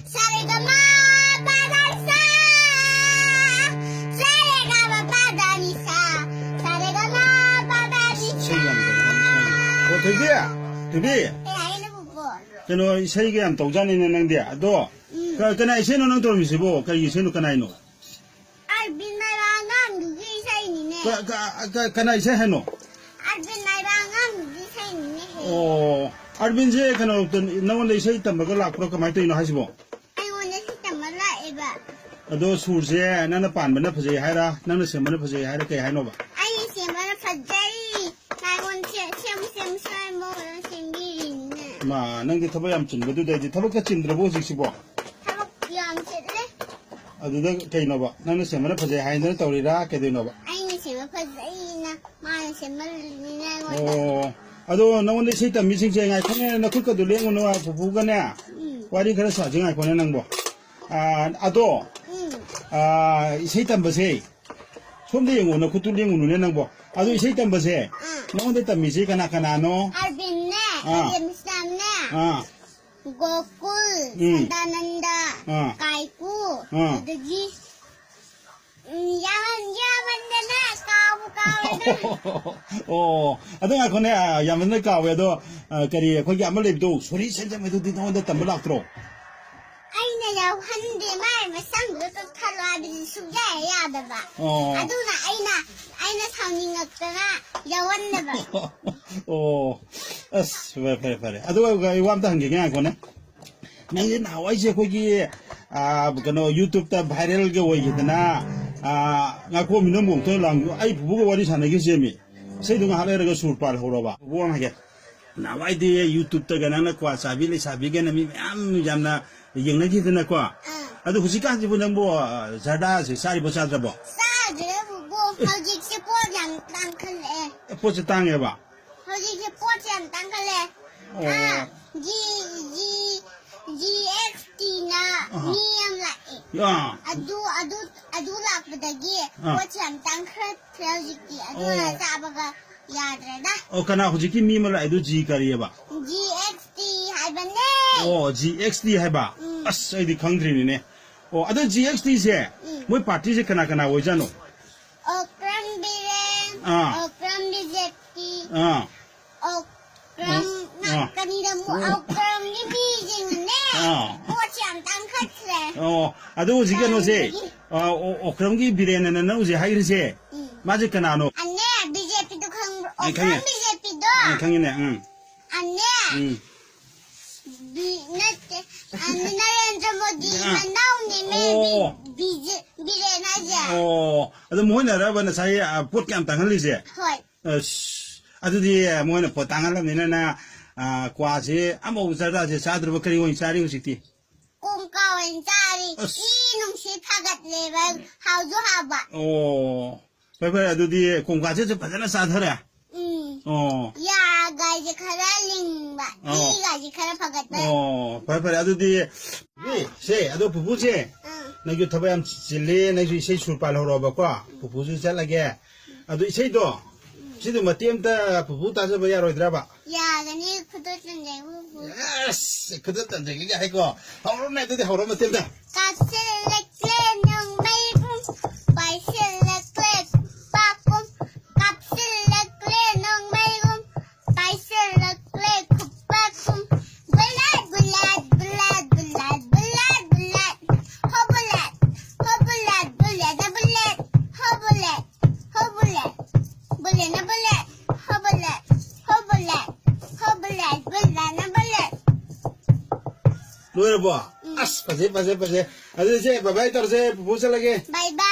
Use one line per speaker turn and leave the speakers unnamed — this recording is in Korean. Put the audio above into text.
사레가마 바다사 사레가마 바다니사 사레가마 바다니사
되게 그너 세계 안 도자니는 능데 또 그나 이세는 능 돌미시보 그 이세는 그나 이노
알빈나랑은 누구 사이니네
그나 이세 해노
알빈나랑은 누구 사이니네
알빈제 그나 어떤 나원데 이세 있단 먹을 앞으로 그 말도 이노 하시보
아이고네 시점 말라 에바
너 술제 나는 반반나 퍼제 하라 나는 세만나 퍼제 하라 그 하노 봐
아이 세만나 퍼제 나곤 쳔쳔쳔 뭐 생기네
마 능게 터버 얌친 거도 되지 터버 같이 들어보지 시보
타박 염칠래
아두다 그이노 봐 나는 세만나 퍼제 하인들 떠리라 그되노 봐
아이네 세만 퍼제이나 마는 세만이나
아도 나원데 세다 미싱제 ngai khone na khut ka du leng no bu ga ne wari khara sa jing ai khone nang bo ado 세이탄 버세 손대 영어 너 그들 영어 눈에 난 거. 아주 세이탄 버세 너한테 딱 미세 가나 가나노
알빈네 알빈삼네 고꿀 산다난다 까이꾸 어디지 야만야만네 까부까웨도
아동아 거네 야만네 까웨도 그리 거기 아무 랩도 소리 센점에도 너한테 딱 몰락들어
아이나 한데 말 상도 탈라비 수자야 봐. 아두나 아이나 상닝었더라 여원네 봐.
그래. 아두가 이 왕도 한 게 그냥 거네. 내가 나와 이제 거기 그no 유튜브 다 바이럴 게 오이기드나 나 고민은 몽토 랑고 아이 부부가 와리 사내게 재미. 세동아 하래가 술빨 호러 봐. 부엉하게. 나와 이제 유튜브 다 그나나 과사비리 사비게 남이 ям 잠나 영내 기드나 과 아도 후지까지 보는 뭐 자다지 사리 보자자 뭐
사드레 뭐 허지시 포장 땅클레
포지 땅에 봐
허지시 포장 땅클레 GXT나 니엄라이 아두 락부다기 포장 땅클 트라지기 아두 사바가 야드레다
그나 후지기 미물 아이도 G 가리에 봐
GXT 하이바네
GXT 해봐 아싸 이디 강드리네 아도 GXT 세 뭐 파티 세 그나 오잖아
그럼 비렌 그럼 BJP 그럼 나까니라 뭐 그럼 비징네 뭐지 안 땅카트래
아도 지게 노세 그럼 기 비레는 노세 하이르세 맞을 거나 노
안네 BJP도 그럼 BJP도
강이네
안네 나렌저 모디가 나오네 비레나자
아도 뭐냐 라바나 사이 봇감 당할리세
헐
아도디 뭐냐 봇 당할라면나 과제 아무 자다제 사드르 그리고 인사리 우식티
꼼까wen 자리 이놈시 파갓레바 하우조 하바
빨리 아도디 공과제 좀 받아나 사더라
야 가지 카랄링바 이 가지 카라 파갓다
빨리 아도디 세 아도 부부제 나기 타바얌 질레 나기 세 술빨 하러 봐 부부주 잘라게 아도 세도 지도 맞템다 부부 따서 봐야 로이드라 봐
야 가니 그도던데 부부
예스 그도던데 이게 아이고 하루 내도 하루 맞템다
갑슬렉레 농메이붐 바이슬렉레 빠꿈 갑슬렉레 농메이붐 바이슬렉레 굿빠꿈
Luar apa? As, pasti. Aduh, babai terus busa lagi.
Bye bye.